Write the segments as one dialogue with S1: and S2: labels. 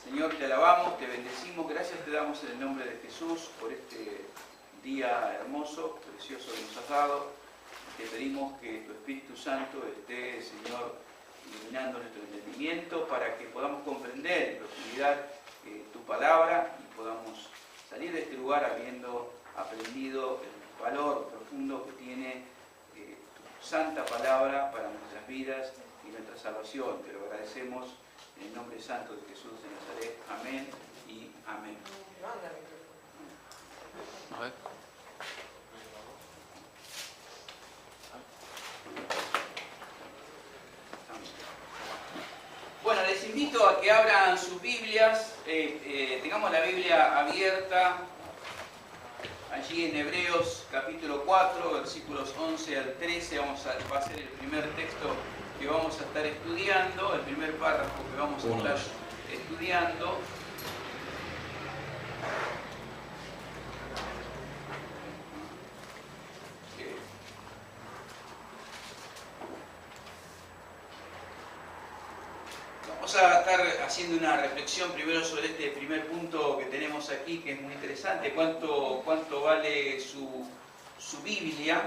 S1: Señor, te alabamos, te bendecimos, gracias te damos en el nombre de Jesús por este día hermoso, precioso que nos has dado. Te pedimos que tu Espíritu Santo esté, Señor, iluminando nuestro entendimiento para que podamos comprender en profundidad tu palabra y podamos salir de este lugar habiendo aprendido el valor profundo que tiene tu santa palabra para nuestras vidas y nuestra salvación. Te lo agradecemos en el nombre santo de Jesús de Nazaret. Amén y amén. A ver. Bueno, les invito a que abran sus Biblias, tengamos la Biblia abierta, allí en Hebreos capítulo 4, versículos 11 al 13, va a ser el primer texto que vamos a estar estudiando, el primer párrafo que vamos a estar estudiando. Vamos a estar haciendo una reflexión primero sobre este primer punto que tenemos aquí, que es muy interesante. ¿Cuánto vale su Biblia?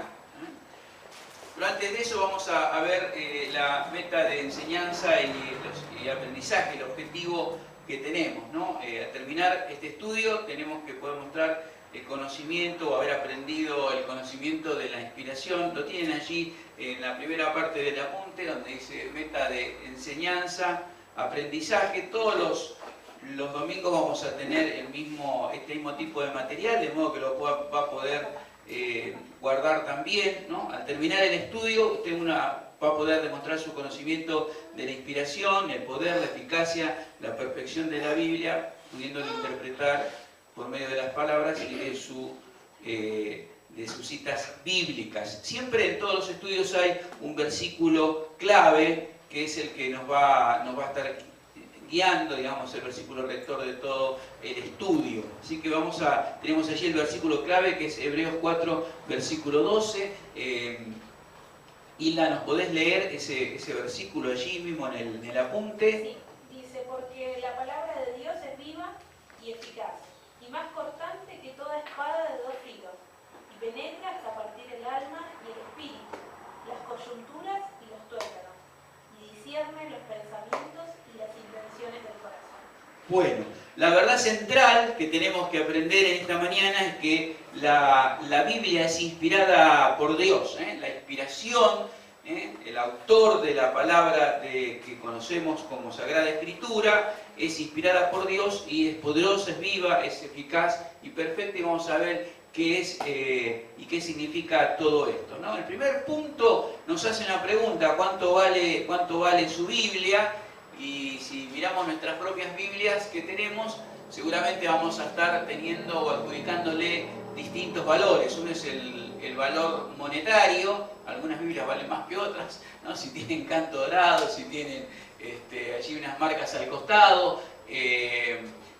S1: Pero antes de eso vamos a ver la meta de enseñanza y aprendizaje, el objetivo que tenemos, ¿no? Al terminar este estudio tenemos que poder mostrar el conocimiento o haber aprendido el conocimiento de la inspiración. Lo tienen allí en la primera parte del apunte, donde dice meta de enseñanza, aprendizaje. Todos los domingos vamos a tener este mismo tipo de material, de modo que lo va a poder guardar también, ¿no? Al terminar el estudio, usted va a poder demostrar su conocimiento de la inspiración, el poder, la eficacia, la perfección de la Biblia, pudiéndolo interpretar por medio de las palabras y de sus citas bíblicas. Siempre en todos los estudios hay un versículo clave que es el que nos va a estar guiando, digamos, el versículo rector de todo el estudio. Así que tenemos allí el versículo clave que es Hebreos 4, versículo 12. Hilda, ¿nos podés leer ese versículo allí mismo en el apunte?
S2: Sí, dice, porque la palabra de Dios es viva y eficaz, y más cortante que toda espada de dos filos, y penetra hasta partir el alma y el espíritu, las coyunturas y los tuétanos, y discierne los pensamientos y las intenciones del corazón.
S1: Bueno, la verdad central que tenemos que aprender en esta mañana es que la Biblia es inspirada por Dios. La inspiración, el autor de la palabra que conocemos como Sagrada Escritura, es inspirada por Dios y es poderosa, es viva, es eficaz y perfecta. Y vamos a ver qué es y qué significa todo esto, ¿no? El primer punto nos hace una pregunta: ¿cuánto vale su Biblia? Y si miramos nuestras propias Biblias que tenemos, seguramente vamos a estar teniendo o adjudicándole distintos valores. Uno es el valor monetario, algunas Biblias valen más que otras, ¿no? Si tienen canto dorado, si tienen allí unas marcas al costado,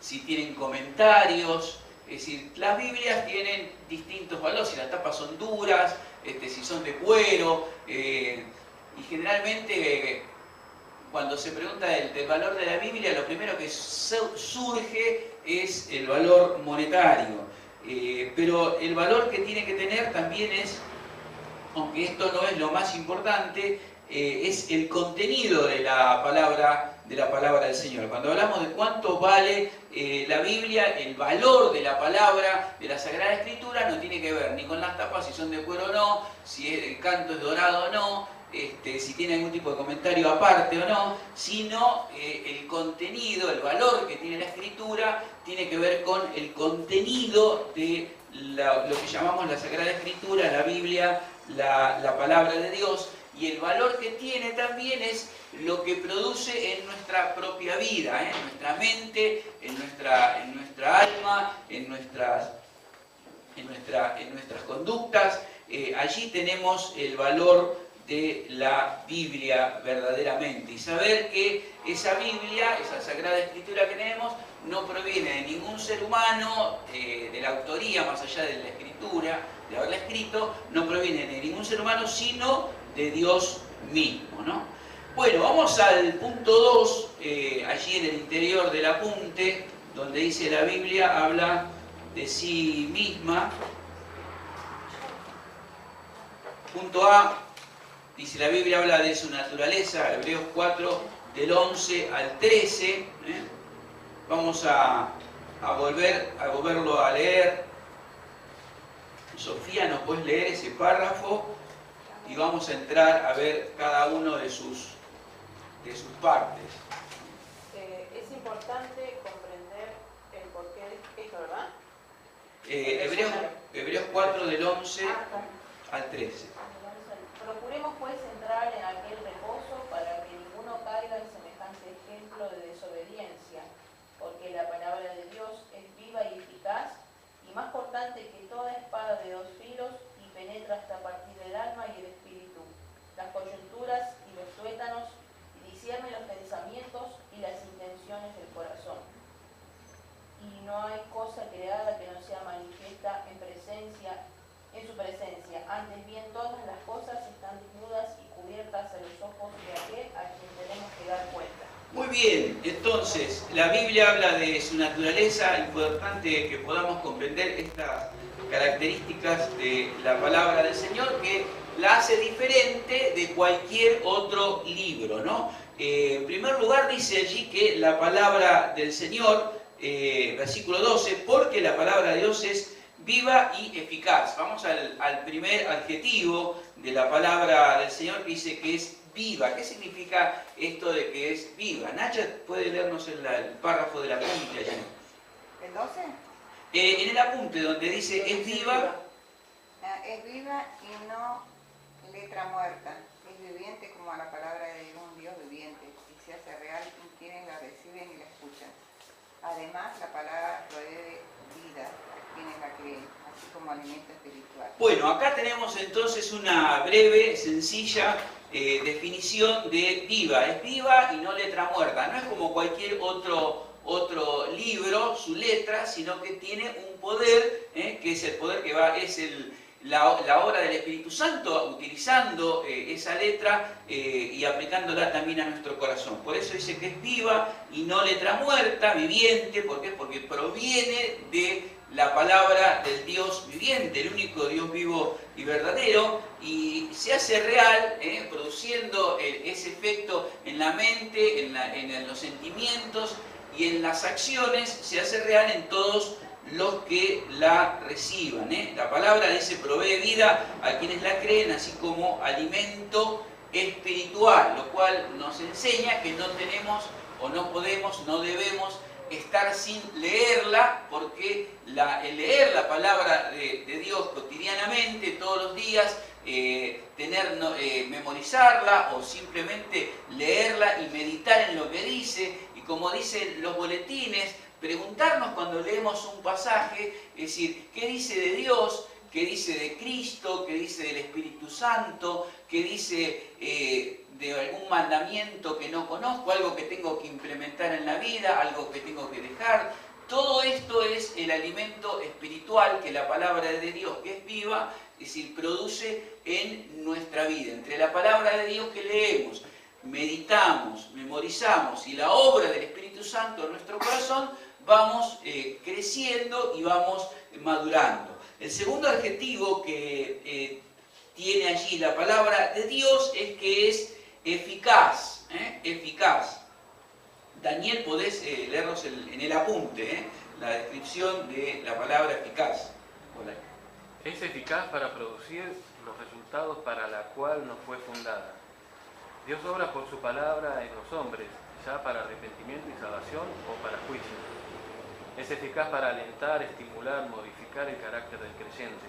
S1: si tienen comentarios. Es decir, las Biblias tienen distintos valores, si las tapas son duras, si son de cuero, y generalmente cuando se pregunta del valor de la Biblia, lo primero que surge es el valor monetario. Pero el valor que tiene que tener también es, aunque esto no es lo más importante, es el contenido de la palabra del Señor. Cuando hablamos de cuánto vale la Biblia, el valor de la palabra de la Sagrada Escritura no tiene que ver ni con las tapas, si son de cuero o no, si el canto es dorado o no, si tiene algún tipo de comentario aparte o no, sino el contenido, el valor que tiene la Escritura, tiene que ver con el contenido de lo que llamamos la Sagrada Escritura, la Biblia, la palabra de Dios, y el valor que tiene también es lo que produce en nuestra propia vida, en nuestra mente, en nuestra alma, en nuestras conductas. Allí tenemos el valor de la Biblia verdaderamente, y saber que esa Biblia, esa Sagrada Escritura que tenemos, no proviene de ningún ser humano, de la autoría, más allá de la escritura, de haberla escrito, no proviene de ningún ser humano, sino de Dios mismo, ¿no? Bueno, vamos al punto 2, allí en el interior del apunte, donde dice la Biblia, habla de sí misma. Punto A, dice la Biblia, habla de su naturaleza, Hebreos 4, del 11 al 13. Vamos a volverlo a leer. Sofía, ¿nos puedes leer ese párrafo? Y vamos a entrar a ver cada uno de sus partes.
S3: Es importante comprender el porqué de esto, ¿verdad?
S1: Hebreos 4 del 11 al 13.
S3: Procuremos pues entrar en aquel reposo para que ninguno caiga en semejante ejemplo de desobediencia, porque la palabra de Dios es viva y eficaz, y más cortante que toda espada de dos filos, y penetra hasta partir del alma y el espíritu, las coyunturas y los tuétanos, y discierne los pensamientos y las intenciones del corazón. Y no hay cosa creada que no sea manifiesta en su presencia. Antes bien, todas las cosas están desnudas y cubiertas a los ojos de aquel a quien tenemos que dar cuenta.
S1: Muy bien, entonces, la Biblia habla de su naturaleza, importante que podamos comprender estas características de la palabra del Señor, que la hace diferente de cualquier otro libro, ¿no? En primer lugar, dice allí que la palabra del Señor, versículo 12, porque la palabra de Dios es viva y eficaz. Vamos al primer adjetivo de la palabra del Señor, que dice que es viva. ¿Qué significa esto de que es viva? Nacha, ¿puede leernos el párrafo del apunte allí?
S4: ¿El 12?
S1: En el apunte donde dice es viva.
S4: Es viva y no letra muerta. Es viviente como la palabra de un Dios viviente. Y se hace real y quienes la reciben y la escuchan. Además, la palabra provee vida a quienes la creen, así como alimento espiritual.
S1: Bueno, acá tenemos entonces una breve, sencilla definición de viva. Es viva y no letra muerta. No es como cualquier otro libro, su letra, sino que tiene un poder, que es el poder que la obra del Espíritu Santo, utilizando esa letra y aplicándola también a nuestro corazón. Por eso dice que es viva y no letra muerta, viviente. ¿Por qué? Porque proviene de la palabra del Dios viviente, el único Dios vivo y verdadero, y se hace real, produciendo ese efecto en la mente, en los sentimientos y en las acciones, se hace real en todos los que la reciban. La palabra dice provee vida a quienes la creen, así como alimento espiritual, lo cual nos enseña que no tenemos o no podemos, no debemos estar sin leerla, porque el leer la palabra de Dios cotidianamente, todos los días, memorizarla o simplemente leerla y meditar en lo que dice, y como dicen los boletines, preguntarnos cuando leemos un pasaje, es decir, ¿qué dice de Dios? ¿Qué dice de Cristo? ¿Qué dice del Espíritu Santo? ¿Qué dice de algún mandamiento que no conozco? ¿Algo que tengo que implementar en la vida? ¿Algo que tengo que dejar? Todo esto es el alimento espiritual que la palabra de Dios, que es viva, es decir, produce en nuestra vida. Entre la palabra de Dios que leemos, meditamos, memorizamos y la obra del Espíritu Santo en nuestro corazón, vamos creciendo y vamos madurando. El segundo adjetivo que tiene allí la palabra de Dios es que es eficaz. Eficaz. Daniel, podés leernos en el apunte la descripción de la palabra eficaz. Hola.
S5: Es eficaz para producir los resultados para la cual nos fue fundada. Dios obra por su palabra en los hombres, ya para arrepentimiento y salvación o para juicio. Es eficaz para alentar, estimular, modificar el carácter del creyente.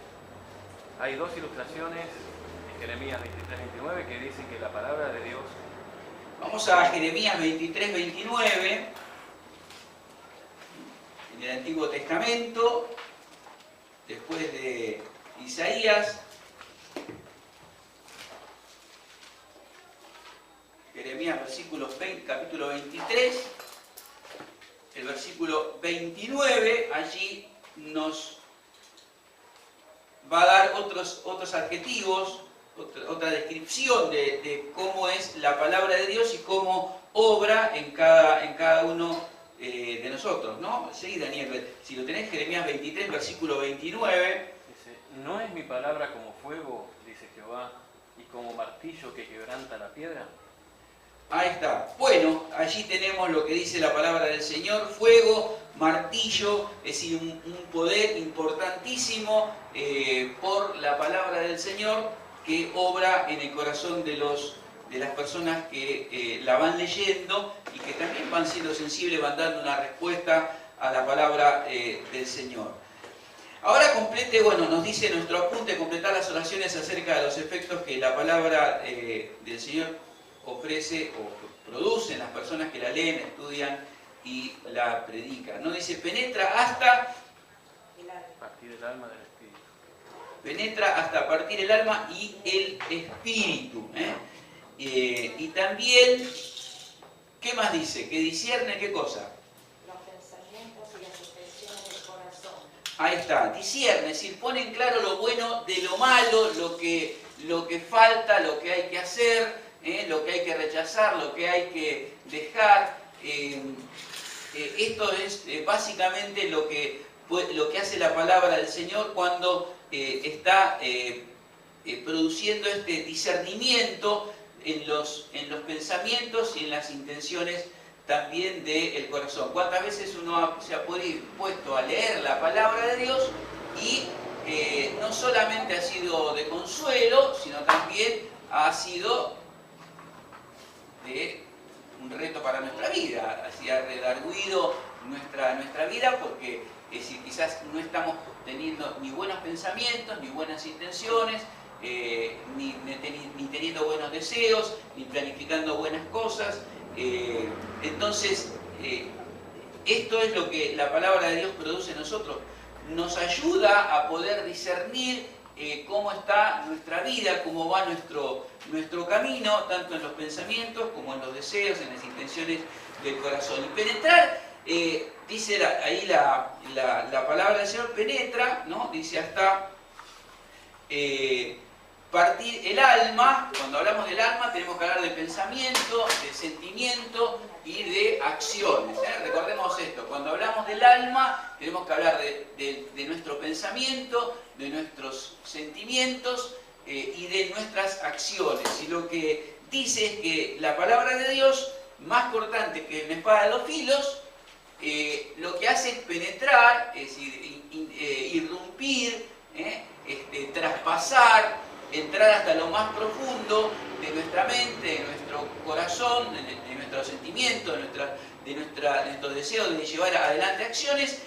S5: Hay dos ilustraciones en Jeremías 23-29 que dicen que la palabra de Dios...
S1: Vamos a Jeremías 23-29, en el Antiguo Testamento, después de Isaías. Jeremías capítulo 23, el versículo 29, allí nos va a dar otros adjetivos, otra descripción de cómo es la palabra de Dios y cómo obra en cada uno de nosotros, ¿no? Sí, Daniel, si lo tenés, Jeremías 23, versículo 29.
S5: Dice, ¿no es mi palabra como fuego, dice Jehová, y como martillo que quebranta la piedra?
S1: Ahí está. Bueno, allí tenemos lo que dice la palabra del Señor, fuego, martillo, es decir, un poder importantísimo por la palabra del Señor que obra en el corazón de las personas que la van leyendo y que también van siendo sensibles, van dando una respuesta a la palabra del Señor. Ahora complete, bueno, nos dice nuestro apunte, completar las oraciones acerca de los efectos que la palabra del Señor ofrece o produce en las personas que la leen, estudian y la predican. ¿No? Dice, penetra hasta
S5: Partir el alma del espíritu.
S1: Penetra hasta partir el alma y el espíritu. Y también, ¿qué más dice? Que discierne, ¿qué cosa?
S2: Los pensamientos y las intenciones del corazón.
S1: Ahí está, discierne, es decir, pone en claro lo bueno de lo malo, lo que falta, lo que hay que hacer, lo que hay que rechazar, lo que hay que dejar. Esto es básicamente lo que hace la palabra del Señor cuando está produciendo este discernimiento en los pensamientos y en las intenciones también del corazón. ¿Cuántas veces uno se ha puesto a leer la palabra de Dios y no solamente ha sido de consuelo, sino también ha sido de un reto para nuestra vida, así ha redarguido nuestra vida porque quizás no estamos teniendo ni buenos pensamientos, ni buenas intenciones, ni teniendo buenos deseos, ni planificando buenas cosas. Entonces, esto es lo que la palabra de Dios produce en nosotros. Nos ayuda a poder discernir cómo está nuestra vida, cómo va nuestro camino, tanto en los pensamientos como en los deseos, en las intenciones del corazón. Y penetrar, dice ahí la palabra del Señor, penetra, ¿no? Dice hasta partir el alma. Cuando hablamos del alma tenemos que hablar de pensamiento, de sentimiento y de acciones. Recordemos esto, cuando hablamos del alma tenemos que hablar de nuestro pensamiento, de nuestros sentimientos y de nuestras acciones. Y lo que dice es que la palabra de Dios, más cortante que una espada de dos filos, lo que hace es penetrar, es decir, irrumpir, traspasar, entrar hasta lo más profundo de nuestra mente, de nuestro corazón, de nuestros sentimientos, de nuestro deseo de llevar adelante acciones,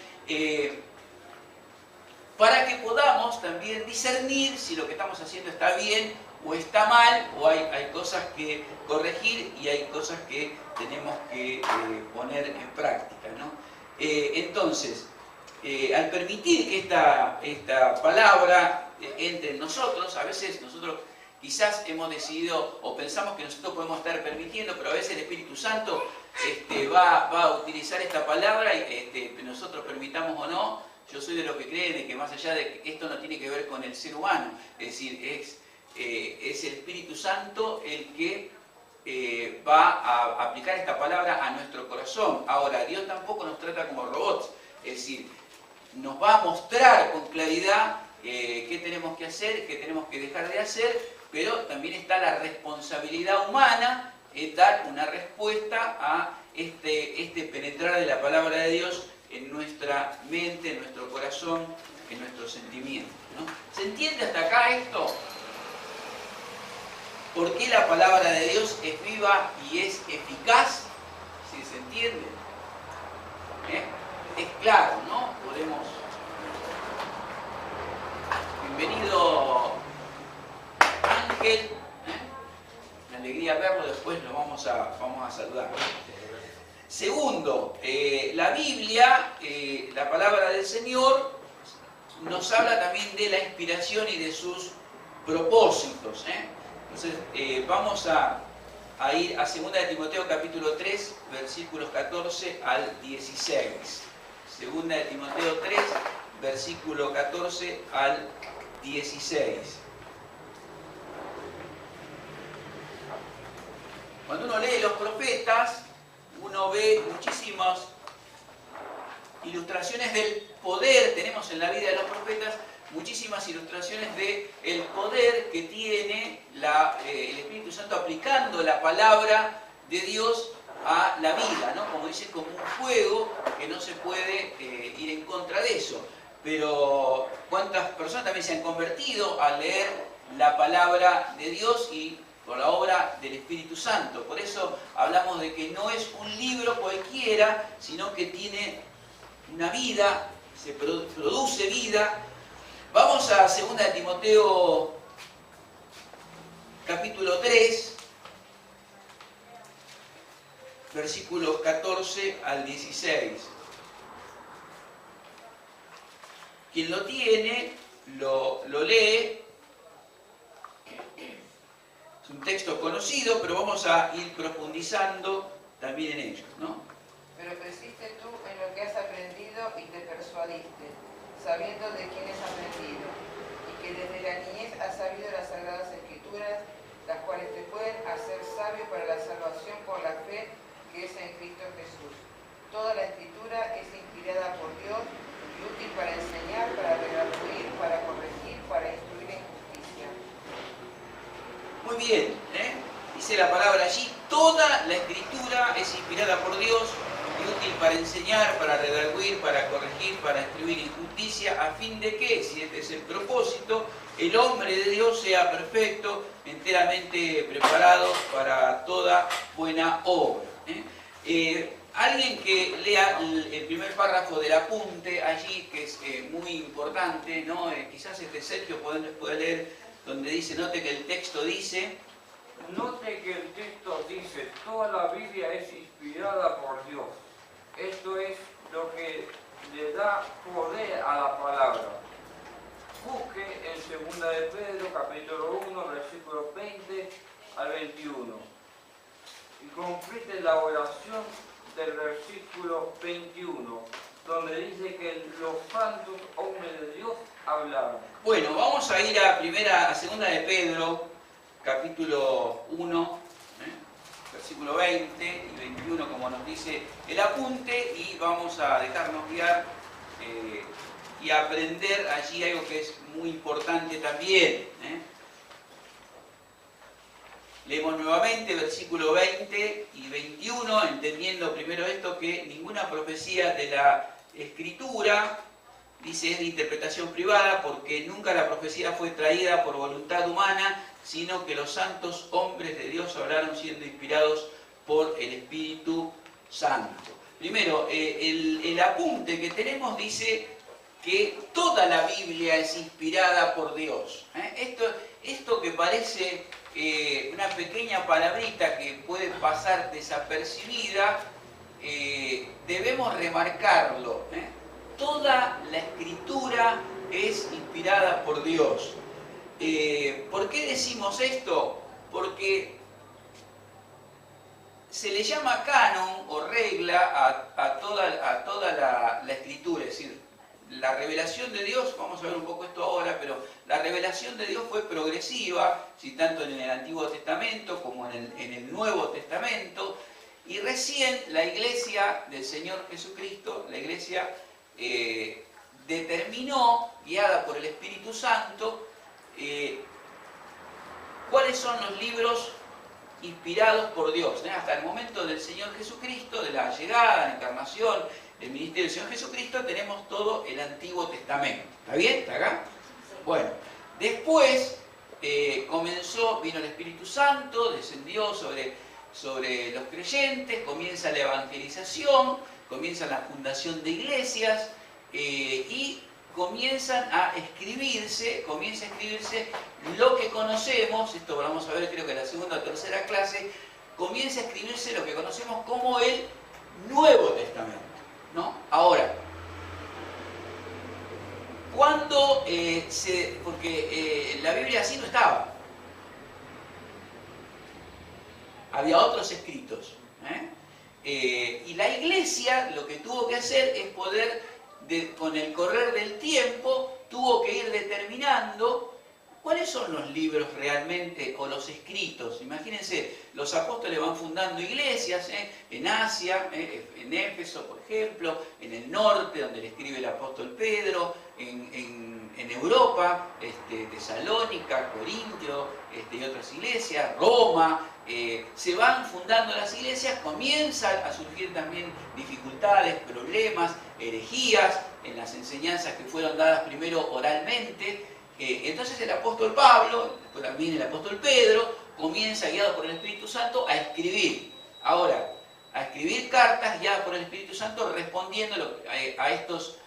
S1: para que podamos también discernir si lo que estamos haciendo está bien o está mal, o hay cosas que corregir y hay cosas que tenemos que poner en práctica, ¿no? Entonces, al permitir que esta palabra entre en nosotros, a veces nosotros quizás hemos decidido o pensamos que nosotros podemos estar permitiendo, pero a veces el Espíritu Santo va a utilizar esta palabra y nosotros permitamos o no. Yo soy de los que creen de que más allá de que esto no tiene que ver con el ser humano, es decir, es el Espíritu Santo el que va a aplicar esta palabra a nuestro corazón. Ahora, Dios tampoco nos trata como robots, es decir, nos va a mostrar con claridad qué tenemos que hacer, qué tenemos que dejar de hacer, pero también está la responsabilidad humana en dar una respuesta a este penetrar de la palabra de Dios en nuestra mente, en nuestro corazón, en nuestros sentimientos, ¿no? ¿Se entiende hasta acá esto? ¿Por qué la palabra de Dios es viva y es eficaz? ¿Sí se entiende? Es claro, ¿no? Podemos... Bienvenido Ángel, una alegría verlo, después lo vamos a saludar. Segundo, la Biblia, la palabra del Señor, nos habla también de la inspiración y de sus propósitos. Entonces, vamos a ir a 2 de Timoteo capítulo 3, versículos 14 al 16. 2 de Timoteo 3, versículo 14 al 16. Cuando uno lee los profetas, uno ve muchísimas ilustraciones del poder, tenemos en la vida de los profetas muchísimas ilustraciones del poder que tiene el Espíritu Santo aplicando la palabra de Dios a la vida, ¿no? Como dice, como un fuego que no se puede ir en contra de eso. Pero ¿cuántas personas también se han convertido al leer la palabra de Dios y por la obra del Espíritu Santo? Por eso hablamos de que no es un libro cualquiera, sino que tiene una vida, se produce vida. Vamos a 2 de Timoteo capítulo 3, versículos 14 al 16. Quien lo tiene, lo lee. Es un texto conocido, pero vamos a ir profundizando también en ello, ¿no?
S4: Pero persiste tú en lo que has aprendido y te persuadiste, sabiendo de quién has aprendido, y que desde la niñez has sabido las Sagradas Escrituras, las cuales te pueden hacer sabio para la salvación por la fe que es en Cristo Jesús. Toda la Escritura es inspirada por Dios y útil para enseñar, para redarguir, para corregir, para instruir en justicia.
S1: Muy bien, dice la palabra allí, toda la Escritura es inspirada por Dios y útil para enseñar, para redarguir, para corregir, para instruir en justicia, a fin de que, si este es el propósito, el hombre de Dios sea perfecto, enteramente preparado para toda buena obra. Alguien que lea el primer párrafo del apunte allí, que es muy importante, ¿no? Quizás Sergio puede leer donde dice, note que el texto dice...
S6: Note que el texto dice, toda la Biblia es inspirada por Dios. Esto es lo que le da poder a la palabra. Busque en 2 de Pedro, capítulo 1, versículos 20 al 21. Y complete la oración del versículo 21, donde dice que los santos hombres de Dios hablaron.
S1: Bueno, vamos a ir a 2 de Pedro, capítulo 1, versículo 20 y 21, como nos dice el apunte, y vamos a dejarnos guiar y aprender allí algo que es muy importante también. Leemos nuevamente versículo 20 y 21, entendiendo primero esto, que ninguna profecía de la Escritura, dice, es de interpretación privada, porque nunca la profecía fue traída por voluntad humana, sino que los santos hombres de Dios hablaron siendo inspirados por el Espíritu Santo. Primero, el apunte que tenemos dice que toda la Biblia es inspirada por Dios. Esto que parece una pequeña palabrita que puede pasar desapercibida, debemos remarcarlo. Toda la Escritura es inspirada por Dios. ¿Por qué decimos esto? Porque se le llama canon o regla a toda la Escritura, es decir, la revelación de Dios, vamos a ver un poco esto ahora, pero la revelación de Dios fue progresiva, si tanto en el Antiguo Testamento como en el Nuevo Testamento, y recién la Iglesia del Señor Jesucristo, la Iglesia determinó, guiada por el Espíritu Santo, cuáles son los libros inspirados por Dios. Hasta el momento del Señor Jesucristo, de la llegada, la encarnación, el ministerio del Señor Jesucristo, tenemos todo el Antiguo Testamento. ¿Está bien? ¿Está acá? Bueno, después vino el Espíritu Santo, descendió sobre los creyentes, comienza la evangelización, comienza la fundación de iglesias y comienza a escribirse lo que conocemos, esto lo vamos a ver creo que en la segunda o tercera clase, comienza a escribirse lo que conocemos como el Nuevo Testamento, ¿no? Ahora, cuando porque la Biblia así no estaba, había otros escritos, y la Iglesia lo que tuvo que hacer es poder, con el correr del tiempo, tuvo que ir determinando ¿Cuáles son los libros realmente o los escritos? Imagínense, los apóstoles van fundando iglesias en Asia, en Éfeso, por ejemplo, en el norte, donde le escribe el apóstol Pedro, en Europa, Tesalónica, Corintio y otras iglesias, Roma. Se van fundando las iglesias, comienzan a surgir también dificultades, problemas, herejías en las enseñanzas que fueron dadas primero oralmente. Entonces el apóstol Pablo, después también el apóstol Pedro, comienza, guiado por el Espíritu Santo, a escribir. Ahora, a escribir cartas guiadas por el Espíritu Santo respondiendo a estos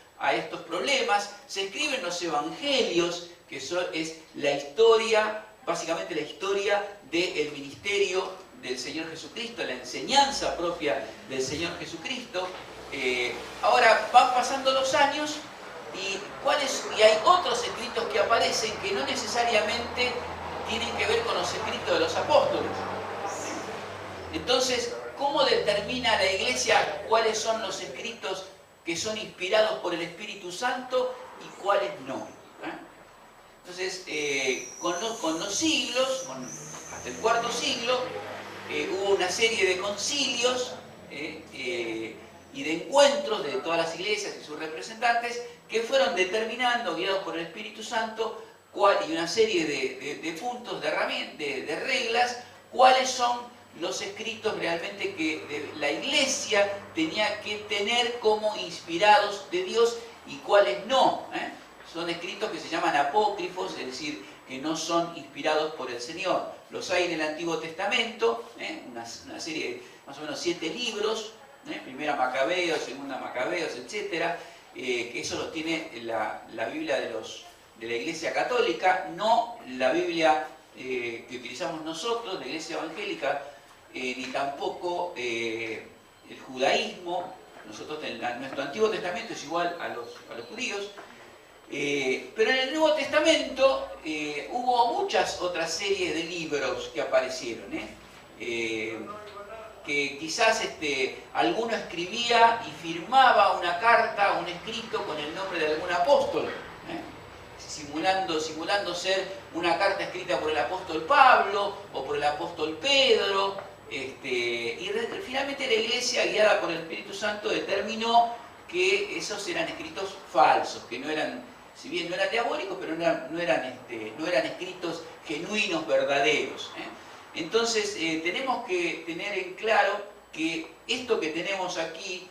S1: problemas. Se escriben los evangelios, que es la historia, básicamente la historia del ministerio del Señor Jesucristo, la enseñanza propia del Señor Jesucristo. Ahora van pasando los años y hay otros escritos que aparecen que no necesariamente tienen que ver con los escritos de los apóstoles. Entonces, ¿cómo determina la Iglesia cuáles son los escritos que son inspirados por el Espíritu Santo y cuáles no? Entonces, con los siglos, hasta el cuarto siglo, hubo una serie de concilios y de encuentros de todas las iglesias y sus representantes que fueron determinando, guiados por el Espíritu Santo, y una serie de puntos, de reglas, cuáles son los escritos realmente que la Iglesia tenía que tener como inspirados de Dios y cuáles no. Son escritos que se llaman apócrifos, es decir, que no son inspirados por el Señor. Los hay en el Antiguo Testamento, una serie de más o menos 7 libros, Primera Macabeos, Segunda Macabeos, etc., que eso los tiene la Biblia de la Iglesia Católica, no la Biblia que utilizamos nosotros, la Iglesia Evangélica, ni tampoco el judaísmo. Nuestro Antiguo Testamento es igual a los judíos, pero en el Nuevo Testamento hubo muchas otras series de libros que aparecieron, que quizás alguno escribía y firmaba una carta, un escrito con el nombre de algún apóstol, simulando ser una carta escrita por el apóstol Pablo o por el apóstol Pedro. Y finalmente la Iglesia, guiada por el Espíritu Santo, determinó que esos eran escritos falsos, que no eran, si bien no eran diabólicos, pero no eran escritos genuinos, verdaderos. Entonces tenemos que tener en claro que esto que tenemos aquí,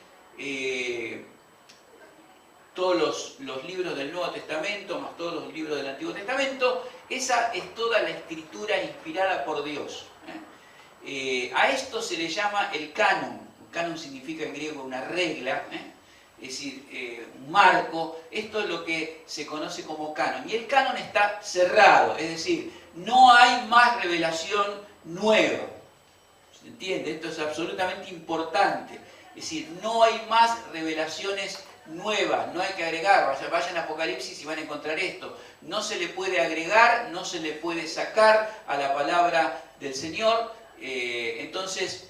S1: todos los libros del Nuevo Testamento, más todos los libros del Antiguo Testamento, esa es toda la escritura inspirada por Dios. A esto se le llama el canon. El canon significa en griego una regla, es decir, un marco. Esto es lo que se conoce como canon. Y el canon está cerrado, es decir, no hay más revelación nueva. ¿Se entiende? Esto es absolutamente importante. Es decir, no hay más revelaciones nuevas, no hay que agregar. Vayan a Apocalipsis y van a encontrar esto. No se le puede agregar, no se le puede sacar a la palabra del Señor. Entonces,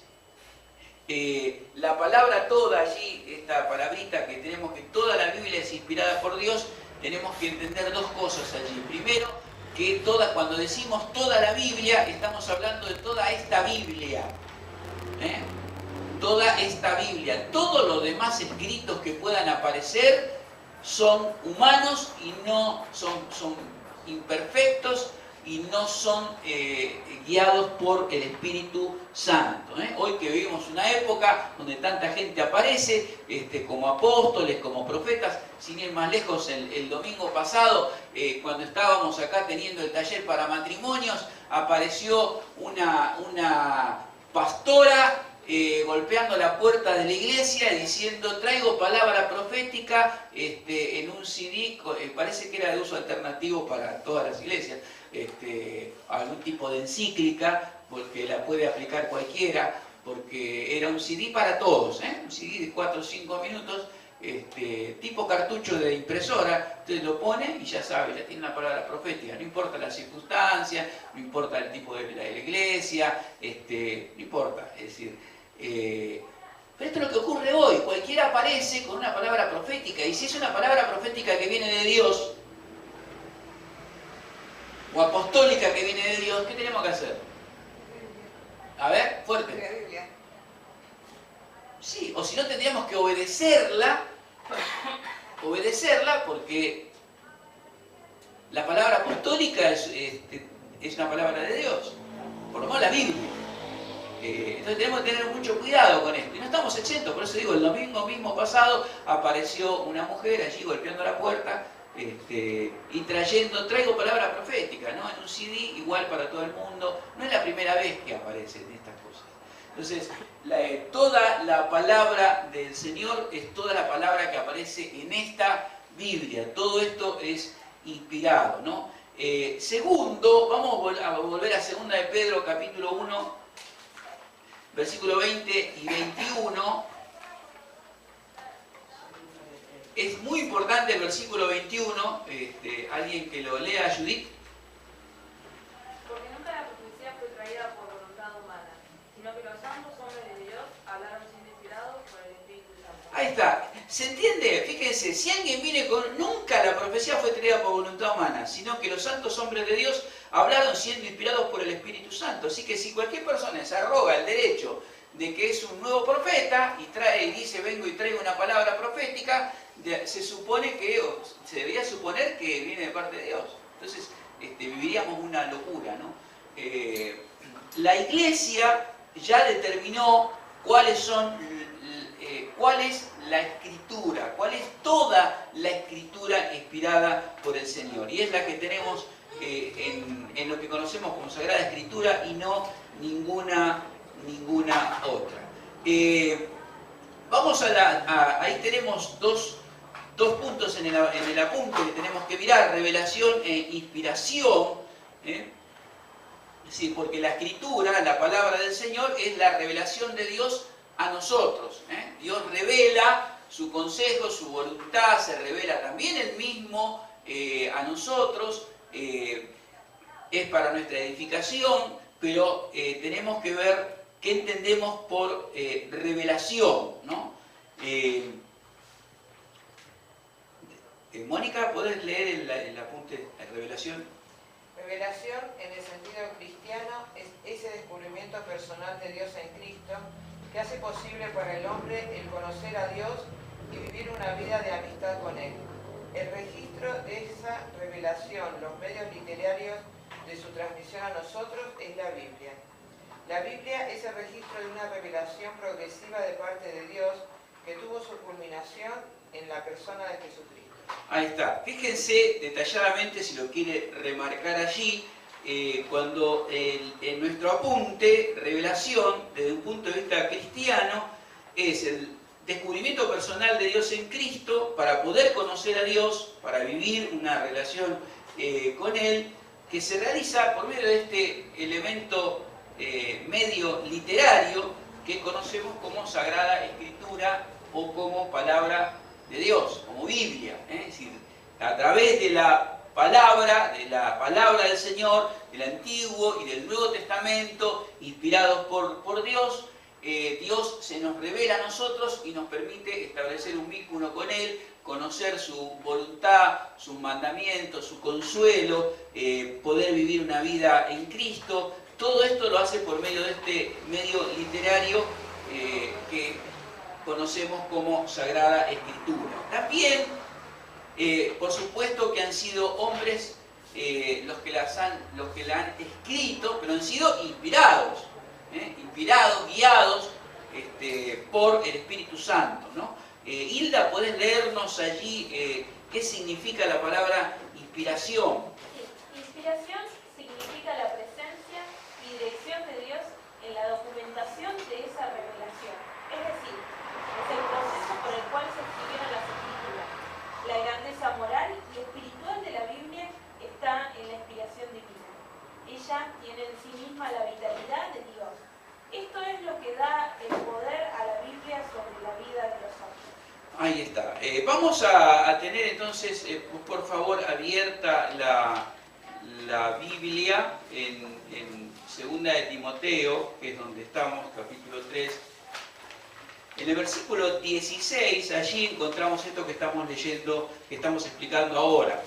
S1: la palabra toda allí, esta palabrita que tenemos, que toda la Biblia es inspirada por Dios, tenemos que entender dos cosas allí. Primero, que cuando decimos toda la Biblia, estamos hablando de toda esta Biblia. Toda esta Biblia. Todos los demás escritos que puedan aparecer son humanos y no son imperfectos y no son guiados por el Espíritu Santo. Hoy que vivimos una época donde tanta gente aparece, como apóstoles, como profetas, sin ir más lejos, el domingo pasado, cuando estábamos acá teniendo el taller para matrimonios, apareció una pastora golpeando la puerta de la iglesia diciendo: traigo palabra profética en un CD, parece que era de uso alternativo para todas las iglesias, algún tipo de encíclica, porque la puede aplicar cualquiera, porque era un CD para todos, un CD de 4 o 5 minutos, tipo cartucho de impresora. Usted lo pone y ya sabe, ya tiene una palabra profética, no importa la circunstancia, no importa el tipo de la iglesia, no importa, es decir, pero esto es lo que ocurre hoy. Cualquiera aparece con una palabra profética, y si es una palabra profética que viene de Dios, o apostólica que viene de Dios, ¿qué tenemos que hacer? A ver, fuerte.
S4: La Biblia.
S1: Sí, o si no tendríamos que obedecerla porque la palabra apostólica es una palabra de Dios, por lo menos la Biblia. Entonces tenemos que tener mucho cuidado con esto. Y no estamos exentos, por eso digo, el domingo mismo pasado apareció una mujer allí golpeando la puerta y traigo palabra profética, ¿no? En un CD igual para todo el mundo. No es la primera vez que aparecen estas cosas. Entonces, toda la palabra del Señor es toda la palabra que aparece en esta Biblia. Todo esto es inspirado, ¿no? Segundo, vamos a volver a 2 de Pedro, capítulo 1, versículo 20 y 21. Es muy importante el versículo 21. ¿Alguien que lo lea, Judith?
S7: Porque nunca la profecía fue traída por voluntad humana, sino que los santos hombres de Dios hablaron siendo inspirados por el Espíritu Santo.
S1: Ahí está. ¿Se entiende? Fíjense, si alguien viene con... Nunca la profecía fue traída por voluntad humana, sino que los santos hombres de Dios hablaron siendo inspirados por el Espíritu Santo. Así que si cualquier persona se arroga el derecho de que es un nuevo profeta y dice vengo y traigo una palabra profética, se supone que, o se debería suponer que viene de parte de Dios. Entonces viviríamos una locura, ¿no? La Iglesia ya determinó cuál es la Escritura, cuál es toda la Escritura inspirada por el Señor. Y es la que tenemos en lo que conocemos como Sagrada Escritura y no ninguna otra. Vamos ahí tenemos dos puntos en el apunte que tenemos que mirar: revelación e inspiración. Sí, porque la Escritura, la palabra del Señor, es la revelación de Dios a nosotros. Dios revela su consejo, su voluntad, se revela también Él mismo a nosotros. Es para nuestra edificación, pero tenemos que ver qué entendemos por revelación, ¿no? Mónica, ¿podés leer el apunte de revelación?
S8: Revelación, en el sentido cristiano, es ese descubrimiento personal de Dios en Cristo que hace posible para el hombre el conocer a Dios y vivir una vida de amistad con Él. El registro de esa revelación, los medios literarios de su transmisión a nosotros, es la Biblia. La Biblia es el registro de una revelación progresiva de parte de Dios que tuvo su culminación en la persona de Jesucristo.
S1: Ahí está. Fíjense detalladamente, si lo quiere remarcar allí, cuando en nuestro apunte, revelación, desde un punto de vista cristiano, es el descubrimiento personal de Dios en Cristo para poder conocer a Dios, para vivir una relación con Él, que se realiza por medio de este elemento medio literario que conocemos como Sagrada Escritura o como palabra de Dios, como Biblia. Es decir, a través de la palabra del Señor, del Antiguo y del Nuevo Testamento, inspirados por Dios, Dios se nos revela a nosotros y nos permite establecer un vínculo con Él, conocer su voluntad, sus mandamientos, su consuelo, poder vivir una vida en Cristo. Todo esto lo hace por medio de este medio literario que conocemos como Sagrada Escritura. También, por supuesto que han sido hombres los que la han escrito, pero han sido inspirados, guiados por el Espíritu Santo, ¿no? Hilda, ¿podés leernos allí qué significa la palabra inspiración?
S2: Sí. Inspiración significa la presencia y dirección de Dios en la documentación de esa revelación. Es decir, es el proceso por el cual se escribieron las Escrituras. La grandeza moral y espiritual de la Biblia está en la inspiración divina. Ella tiene en sí misma la vitalidad de Dios. Esto es lo que da el poder a la Biblia sobre la vida de los hombres.
S1: Ahí está. Vamos a tener entonces, por favor, abierta la Biblia en 2 de Timoteo, que es donde estamos, capítulo 3. En el versículo 16, allí encontramos esto que estamos leyendo, que estamos explicando ahora.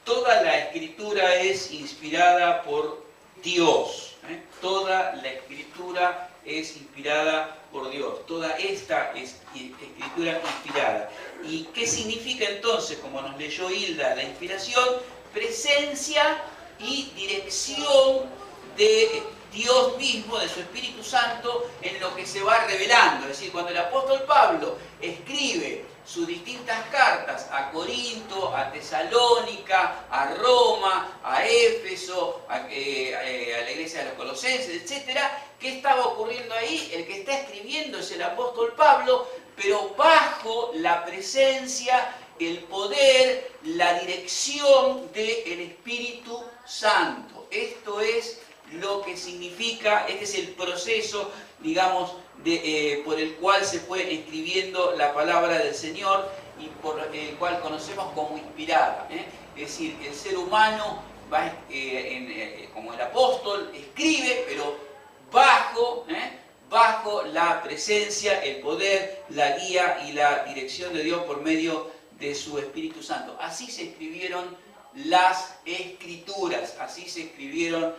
S1: toda la Escritura es inspirada por Dios. Toda la Escritura es inspirada por Dios. Toda esta es Escritura inspirada. ¿Y qué significa entonces, como nos leyó Hilda, la inspiración? Presencia y dirección de Dios mismo, de su Espíritu Santo, en lo que se va revelando. Es decir, cuando el apóstol Pablo escribe sus distintas cartas a Corinto, a Tesalónica, a Roma, a Éfeso, a la iglesia de los Colosenses, etc., ¿qué estaba ocurriendo ahí? El que está escribiendo es el apóstol Pablo, pero bajo la presencia, el poder, la dirección del Espíritu Santo. Esto es lo que significa, este es el proceso, digamos, por el cual se fue escribiendo la palabra del Señor y por el cual conocemos como inspirada. Es decir, el ser humano, va, como el apóstol, escribe, pero bajo la presencia, el poder, la guía y la dirección de Dios por medio de su Espíritu Santo. Así se escribieron las Escrituras, así se escribió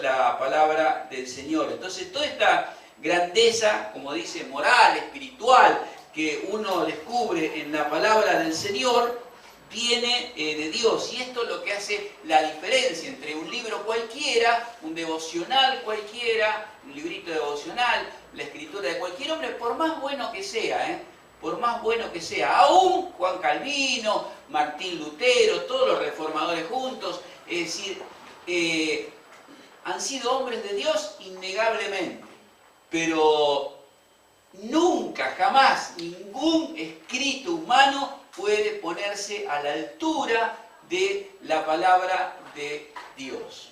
S1: la palabra del Señor. Entonces, toda esta grandeza, como dice, moral, espiritual, que uno descubre en la palabra del Señor, viene de Dios. Y esto es lo que hace la diferencia entre un libro cualquiera, un devocional cualquiera, un librito devocional, la escritura de cualquier hombre, por más bueno que sea, por más bueno que sea. Aún Juan Calvino, Martín Lutero, todos los reformadores juntos, es decir, han sido hombres de Dios innegablemente, pero nunca, jamás, ningún escrito humano puede ponerse a la altura de la palabra de Dios.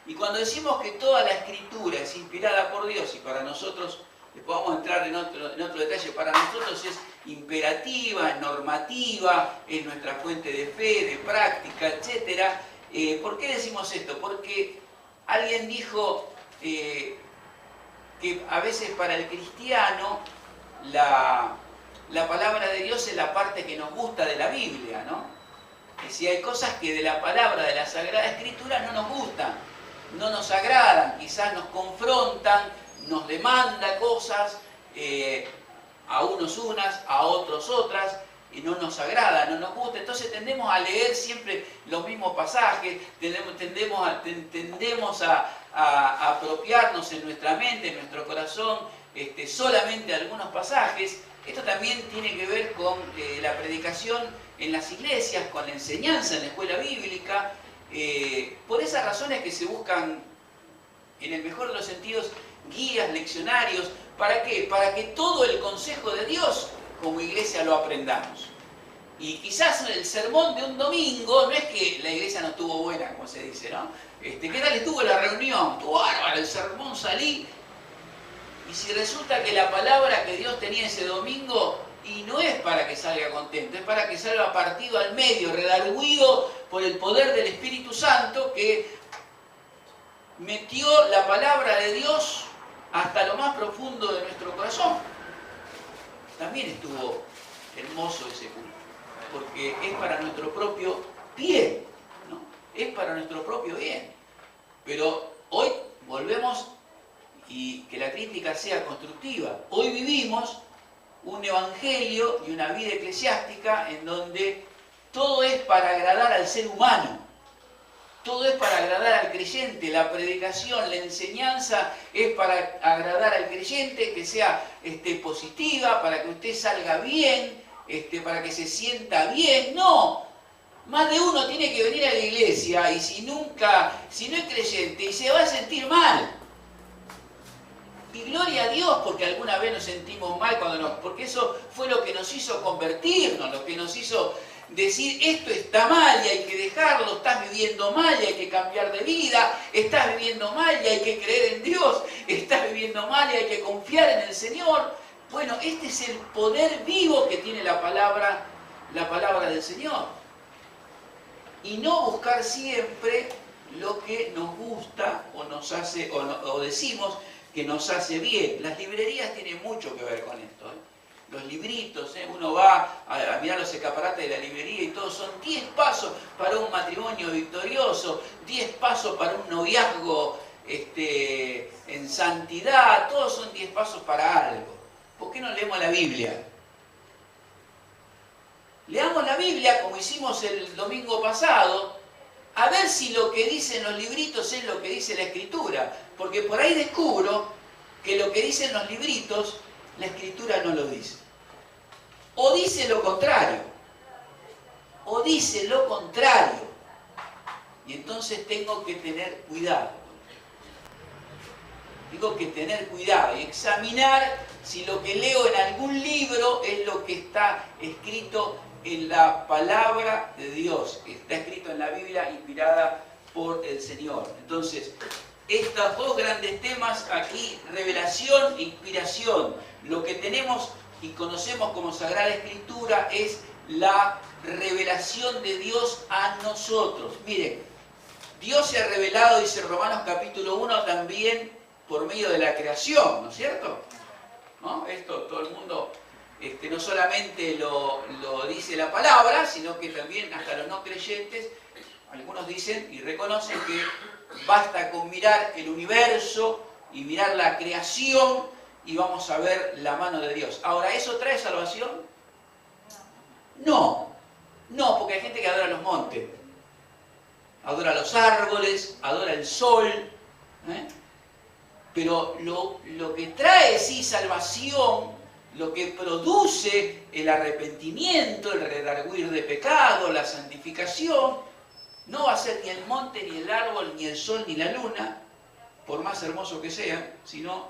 S1: Y cuando decimos que toda la Escritura es inspirada por Dios, y para nosotros, después vamos a entrar en otro detalle, para nosotros es imperativa, es normativa, es nuestra fuente de fe, de práctica, etc. ¿Por qué decimos esto? Porque alguien dijo que a veces para el cristiano la palabra de Dios es la parte que nos gusta de la Biblia, ¿no? Que si hay cosas que de la palabra de la Sagrada Escritura no nos gustan, no nos agradan, quizás nos confrontan, nos demanda cosas, a unos unas, a otros otras, y no nos agrada, no nos gusta. Entonces tendemos a leer siempre los mismos pasajes, tendemos a apropiarnos en nuestra mente, en nuestro corazón, solamente algunos pasajes. Esto también tiene que ver con la predicación en las iglesias, con la enseñanza en la escuela bíblica. Por esas razones que se buscan, en el mejor de los sentidos, guías, leccionarios. ¿Para qué? Para que todo el consejo de Dios como iglesia lo aprendamos. Y quizás el sermón de un domingo, no es que la iglesia no estuvo buena, como se dice, ¿no? ¿Qué tal estuvo la reunión? Estuvo bárbaro, el sermón, salí. Y si resulta que la palabra que Dios tenía ese domingo, y no es para que salga contento, es para que salga partido al medio, redarguido por el poder del Espíritu Santo, que metió la palabra de Dios hasta lo más profundo de nuestro corazón. También estuvo hermoso ese culto, porque es para nuestro propio bien, ¿no? Es para nuestro propio bien. Pero hoy volvemos, y que la crítica sea constructiva, hoy vivimos un evangelio y una vida eclesiástica en donde todo es para agradar al ser humano. Todo es para agradar al creyente, la predicación, la enseñanza es para agradar al creyente, que sea positiva, para que usted salga bien, para que se sienta bien. No, más de uno tiene que venir a la iglesia y si no es creyente y se va a sentir mal. Y gloria a Dios porque alguna vez nos sentimos mal porque eso fue lo que nos hizo convertirnos, lo que nos hizo decir esto está mal y hay que dejarlo, estás viviendo mal y hay que cambiar de vida, estás viviendo mal y hay que creer en Dios, estás viviendo mal y hay que confiar en el Señor. Bueno, este es el poder vivo que tiene la palabra del Señor. Y no buscar siempre lo que nos gusta o nos hace o decimos que nos hace bien. Las librerías tienen mucho que ver con esto. los libritos, uno va a mirar los escaparates de la librería y todos son 10 pasos para un matrimonio victorioso, 10 pasos para un noviazgo en santidad, todos son 10 pasos para algo. ¿Por qué no leemos la Biblia? Leamos la Biblia como hicimos el domingo pasado, a ver si lo que dicen los libritos es lo que dice la Escritura, porque por ahí descubro que lo que dicen los libritos, la Escritura no lo dice. O dice lo contrario. O dice lo contrario. Y entonces tengo que tener cuidado. Tengo que tener cuidado y examinar si lo que leo en algún libro es lo que está escrito en la palabra de Dios, que está escrito en la Biblia inspirada por el Señor. Entonces, estos dos grandes temas aquí, revelación e inspiración. Lo que tenemos y conocemos como Sagrada Escritura es la revelación de Dios a nosotros. Miren, Dios se ha revelado, dice Romanos capítulo 1, también por medio de la creación, ¿no es cierto? ¿No? Esto todo el mundo no solamente lo dice la palabra, sino que también hasta los no creyentes, algunos dicen y reconocen que basta con mirar el universo y mirar la creación y vamos a ver la mano de Dios. Ahora, ¿eso trae salvación? No, no, porque hay gente que adora los montes, adora los árboles, adora el sol, pero lo que trae sí salvación, lo que produce el arrepentimiento, el redarguir de pecado, la santificación, no va a ser ni el monte, ni el árbol, ni el sol, ni la luna, por más hermoso que sean, sino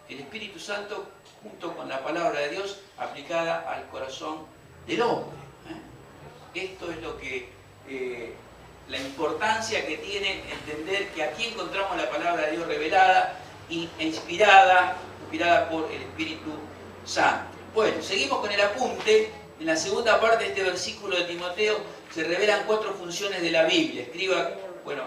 S1: el Espíritu Santo junto con la palabra de Dios aplicada al corazón del hombre. Esto es lo que la importancia que tiene entender que aquí encontramos la palabra de Dios revelada e inspirada por el Espíritu Santo. Bueno, seguimos con el apunte. En la segunda parte de este versículo de Timoteo se revelan 4 funciones de la Biblia. Escriba, bueno,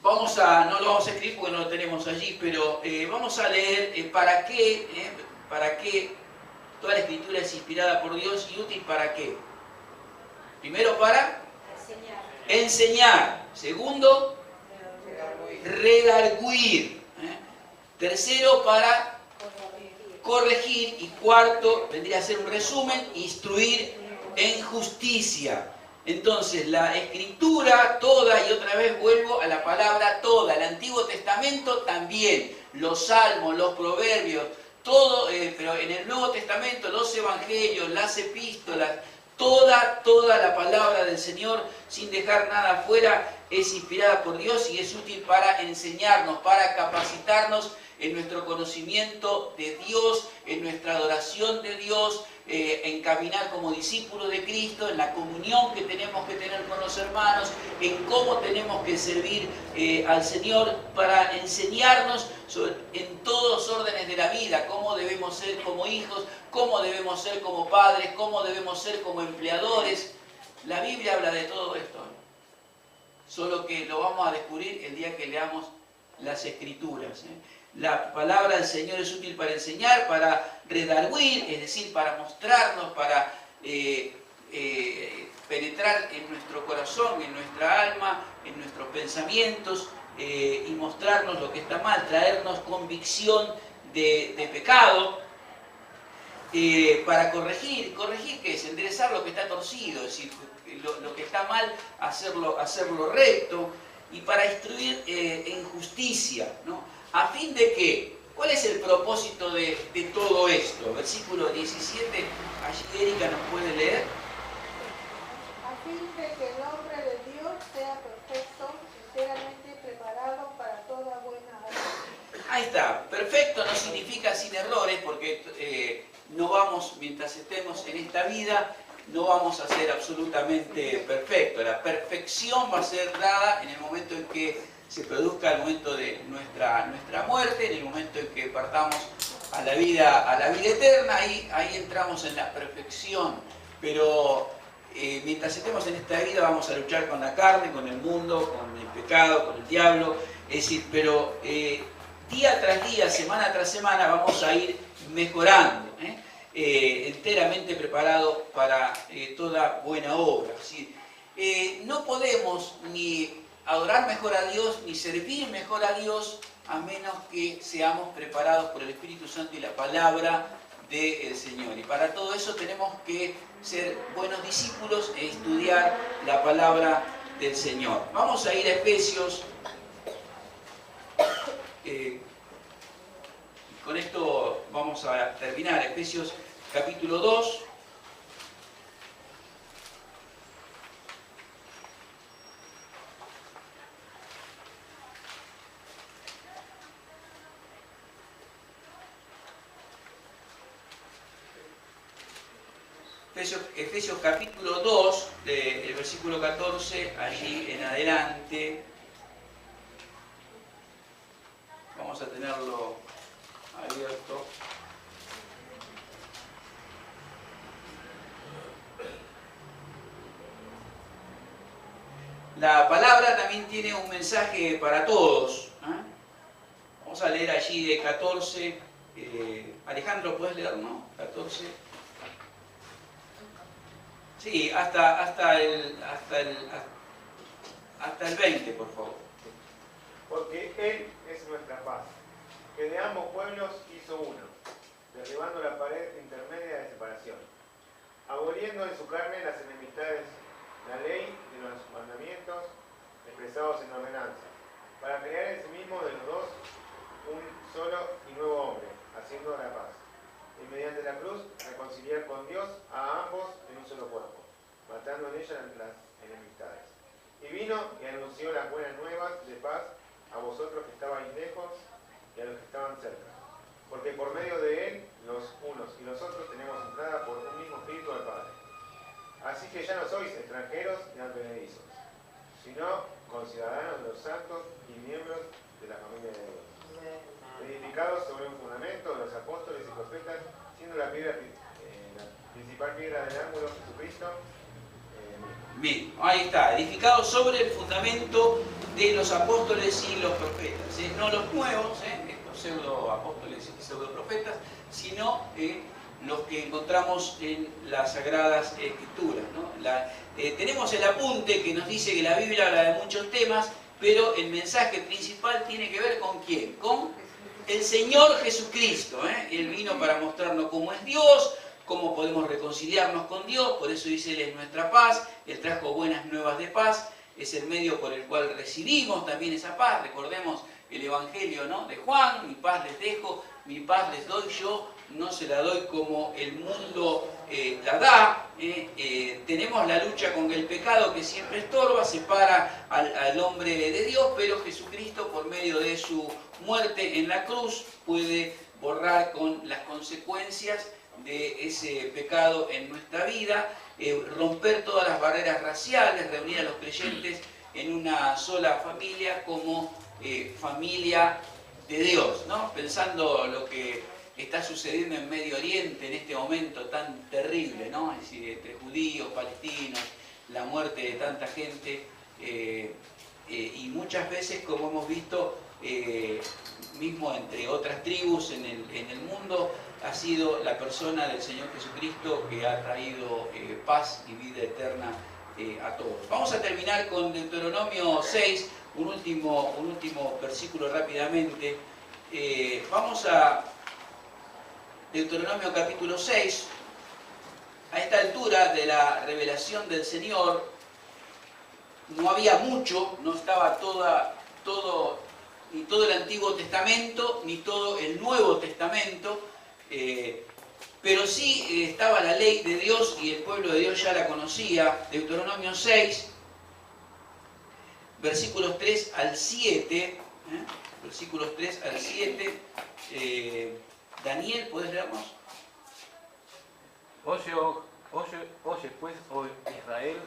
S1: no lo vamos a escribir porque no lo tenemos allí, pero vamos a leer para qué toda la Escritura es inspirada por Dios y útil para qué. Primero para enseñar. Segundo, redarguir. Tercero, para corregir. Y cuarto, vendría a ser un resumen, instruir en justicia. Entonces, la Escritura toda, y otra vez vuelvo a la palabra toda, el Antiguo Testamento también, los Salmos, los Proverbios, todo, pero en el Nuevo Testamento, los Evangelios, las Epístolas, toda la palabra del Señor, sin dejar nada afuera, es inspirada por Dios y es útil para enseñarnos, para capacitarnos en nuestro conocimiento de Dios, en nuestra adoración de Dios, en caminar como discípulos de Cristo, en la comunión que tenemos que tener con los hermanos, en cómo tenemos que servir al Señor, para enseñarnos en todos los órdenes de la vida, cómo debemos ser como hijos, cómo debemos ser como padres, cómo debemos ser como empleadores. La Biblia habla de todo esto, solo que lo vamos a descubrir el día que leamos las Escrituras. La palabra del Señor es útil para enseñar, para redarguir, es decir, para mostrarnos, para penetrar en nuestro corazón, en nuestra alma, en nuestros pensamientos y mostrarnos lo que está mal, traernos convicción de pecado, para corregir. ¿Corregir qué es? Enderezar lo que está torcido, es decir, lo que está mal, hacerlo recto, y para instruir en justicia, ¿no? ¿A fin de qué? ¿Cuál es el propósito de todo esto? Versículo 17, allí Erika nos puede leer.
S9: A fin de que el hombre de Dios sea perfecto, enteramente preparado para toda buena obra.
S1: Ahí está. Perfecto no significa sin errores, porque no vamos, mientras estemos en esta vida, no vamos a ser absolutamente perfectos. La perfección va a ser dada en el momento en que se produzca el momento de nuestra muerte, en el momento en que partamos a la vida eterna, ahí entramos en la perfección. Pero mientras estemos en esta vida vamos a luchar con la carne, con el mundo, con el pecado, con el diablo. Es decir, pero día tras día, semana tras semana, vamos a ir mejorando, enteramente preparado para toda buena obra. ¿Sí? No podemos ni adorar mejor a Dios, ni servir mejor a Dios, a menos que seamos preparados por el Espíritu Santo y la palabra del Señor. Y para todo eso tenemos que ser buenos discípulos e estudiar la palabra del Señor. Vamos a ir a Efesios. Con esto vamos a terminar. Efesios capítulo 2. Efesios capítulo 2, del versículo 14, allí en adelante. Vamos a tenerlo abierto. La palabra también tiene un mensaje para todos. Vamos a leer allí de 14. Alejandro, ¿puedes leer, no? 14. Sí, hasta el 20, por favor.
S10: Porque Él es nuestra paz, que de ambos pueblos hizo uno, derribando la pared intermedia de separación, aboliendo en su carne las enemistades, la ley de los mandamientos expresados en ordenanza, para crear en sí mismo de los dos un solo y nuevo hombre, haciendo la paz, y mediante la cruz reconciliar con Dios a ambos en un solo cuerpo, matando en ella las enemistades. Y vino y anunció las buenas nuevas de paz a vosotros que estabais lejos y a los que estaban cerca. Porque por medio de Él, los unos y los otros tenemos entrada por un mismo espíritu al Padre. Así que ya no sois extranjeros ni advenedizos, sino conciudadanos de los santos y miembros de la familia de Dios, edificados sobre un fundamento de los apóstoles y profetas, siendo la principal piedra del ángulo Jesucristo.
S1: Bien, ahí está, edificados sobre el fundamento de los apóstoles y los profetas, no los nuevos, estos pseudo apóstoles y pseudo profetas, sino los que encontramos en las Sagradas Escrituras, ¿no? Tenemos el apunte que nos dice que la Biblia habla de muchos temas, pero el mensaje principal tiene que ver con ¿quién? Con el Señor Jesucristo. Él vino para mostrarnos cómo es Dios, cómo podemos reconciliarnos con Dios, por eso dice Él es nuestra paz, Él trajo buenas nuevas de paz, es el medio por el cual recibimos también esa paz. Recordemos el Evangelio, ¿no?, de Juan: mi paz les dejo, mi paz les doy yo, no se la doy como el mundo la da. Tenemos la lucha con el pecado que siempre estorba, separa al hombre de Dios, pero Jesucristo, por medio de su muerte en la cruz, puede borrar con las consecuencias de ese pecado en nuestra vida, romper todas las barreras raciales, reunir a los creyentes en una sola familia como familia de Dios, ¿no? Pensando lo que está sucediendo en Medio Oriente en este momento tan terrible, ¿no? Es decir, entre judíos, palestinos, la muerte de tanta gente, y muchas veces, como hemos visto, mismo entre otras tribus en el mundo, ha sido la persona del Señor Jesucristo que ha traído paz y vida eterna a todos. Vamos a terminar con Deuteronomio 6, un último versículo rápidamente. Vamos a Deuteronomio capítulo 6. A esta altura de la revelación del Señor no había mucho, no estaba ni todo el Antiguo Testamento, ni todo el Nuevo Testamento, pero sí estaba la ley de Dios y el pueblo de Dios ya la conocía. Deuteronomio 6, versículos 3 al 7. Versículos 3 al 7. Daniel, ¿puedes leernos?
S5: Oye pues, oh Israel,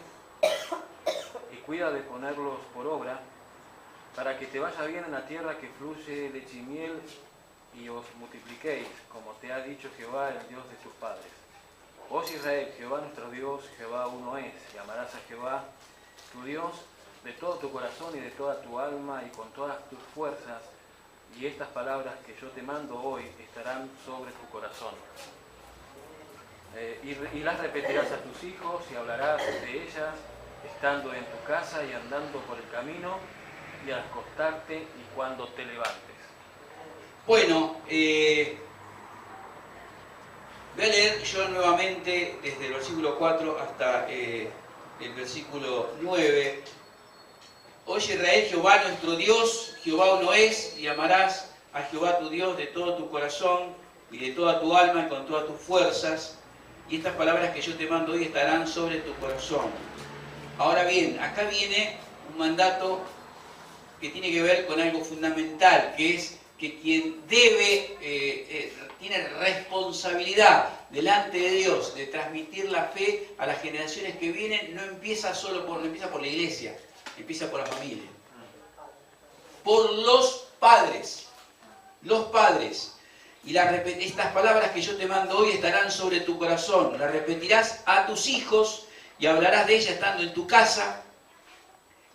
S5: y cuida de ponerlos por obra, para que te vaya bien en la tierra que fluye leche y miel, y os multipliquéis, como te ha dicho Jehová, el Dios de tus padres. Oye Israel, Jehová nuestro Dios, Jehová uno es, y amarás a Jehová tu Dios de todo tu corazón y de toda tu alma y con todas tus fuerzas. y estas palabras que yo te mando hoy estarán sobre tu corazón. Y las repetirás a tus hijos y hablarás de ellas estando en tu casa y andando por el camino y al acostarte y cuando te levantes.
S1: Bueno, voy a leer yo nuevamente desde el versículo 4 hasta el versículo 9. Oye Israel, Jehová nuestro Dios, Jehová uno es, y amarás a Jehová tu Dios de todo tu corazón y de toda tu alma y con todas tus fuerzas. Y estas palabras que yo te mando hoy estarán sobre tu corazón. Ahora bien, acá viene un mandato que tiene que ver con algo fundamental, que es que quien tiene responsabilidad delante de Dios de transmitir la fe a las generaciones que vienen, no empieza por la iglesia, empieza por la familia. Por los padres. Los padres. Y estas palabras que yo te mando hoy estarán sobre tu corazón. Las repetirás a tus hijos y hablarás de ellas estando en tu casa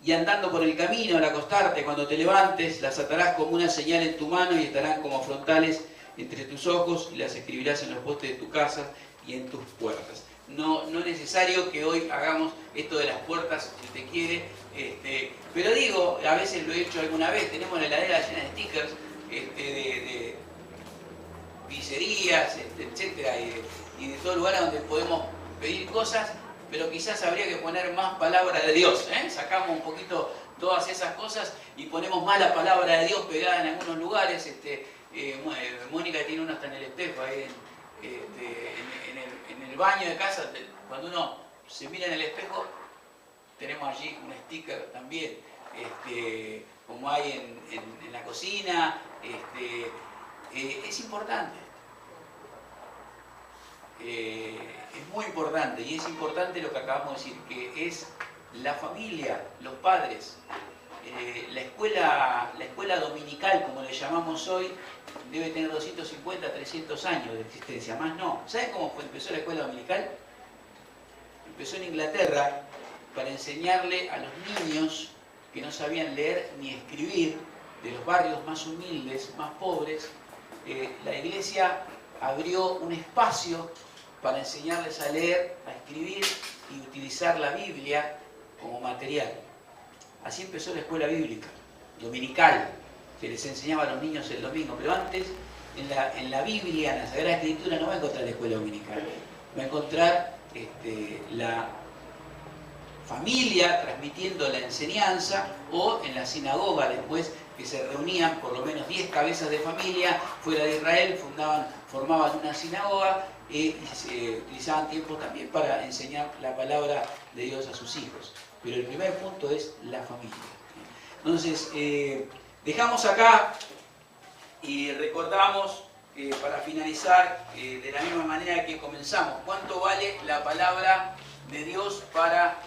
S1: y andando por el camino al acostarte. Cuando te levantes, las atarás como una señal en tu mano y estarán como frontales entre tus ojos y las escribirás en los postes de tu casa y en tus puertas. No es necesario que hoy hagamos esto de las puertas, si usted quiere, pero digo, a veces lo he hecho alguna vez, tenemos la heladera llena de stickers, de pizzerías, etcétera, y de todo lugar donde podemos pedir cosas, pero quizás habría que poner más palabra de Dios, sacamos un poquito todas esas cosas y ponemos más la palabra de Dios pegada en algunos lugares. Mónica tiene una hasta en el espejo, ahí en el baño de casa, cuando uno se mira en el espejo, tenemos allí un sticker también, como hay en la cocina. Es importante, es muy importante, y es importante lo que acabamos de decir, que es la familia, los padres. La escuela dominical, como le llamamos hoy, debe tener 250, 300 años de existencia, más no. ¿Saben cómo empezó la escuela dominical? Empezó en Inglaterra para enseñarle a los niños que no sabían leer ni escribir, de los barrios más humildes, más pobres. La iglesia abrió un espacio para enseñarles a leer, a escribir y utilizar la Biblia como material. Así empezó la escuela bíblica, dominical, que les enseñaba a los niños el domingo. Pero antes, en la Biblia, en la Sagrada Escritura, no va a encontrar la escuela dominical. Va a encontrar la familia transmitiendo la enseñanza, o en la sinagoga después, que se reunían por lo menos 10 cabezas de familia fuera de Israel, formaban una sinagoga y se utilizaban tiempo también para enseñar la palabra de Dios a sus hijos. Pero el primer punto es la familia. Entonces, dejamos acá y recordamos, para finalizar, de la misma manera que comenzamos, cuánto vale la palabra de Dios para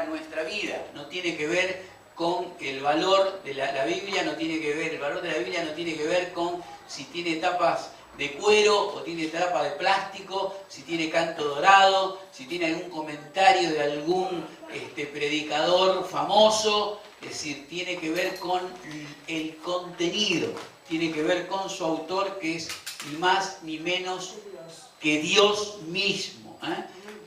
S1: nuestra vida. No tiene que ver con el valor de la Biblia, el valor de la Biblia no tiene que ver con si tiene tapas de cuero o tiene tapa de plástico, si tiene canto dorado, si tiene algún comentario de algún predicador famoso. Es decir, tiene que ver con el contenido, tiene que ver con su autor, que es ni más ni menos que Dios mismo.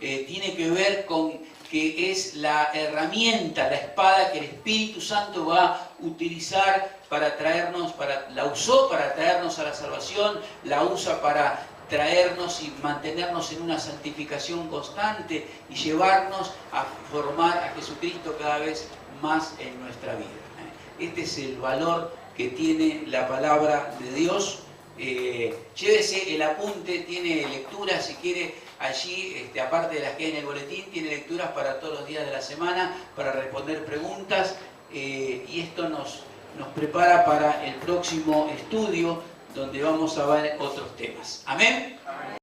S1: Tiene que ver con que es la herramienta, la espada que el Espíritu Santo va a utilizar la usó para traernos a la salvación, la usa para traernos y mantenernos en una santificación constante y llevarnos a formar a Jesucristo cada vez más en nuestra vida. Este es el valor que tiene la palabra de Dios. Llévese el apunte, tiene lecturas si quiere allí, aparte de las que hay en el boletín, tiene lecturas para todos los días de la semana, para responder preguntas, y esto nos prepara para el próximo estudio, donde vamos a ver otros temas. Amén.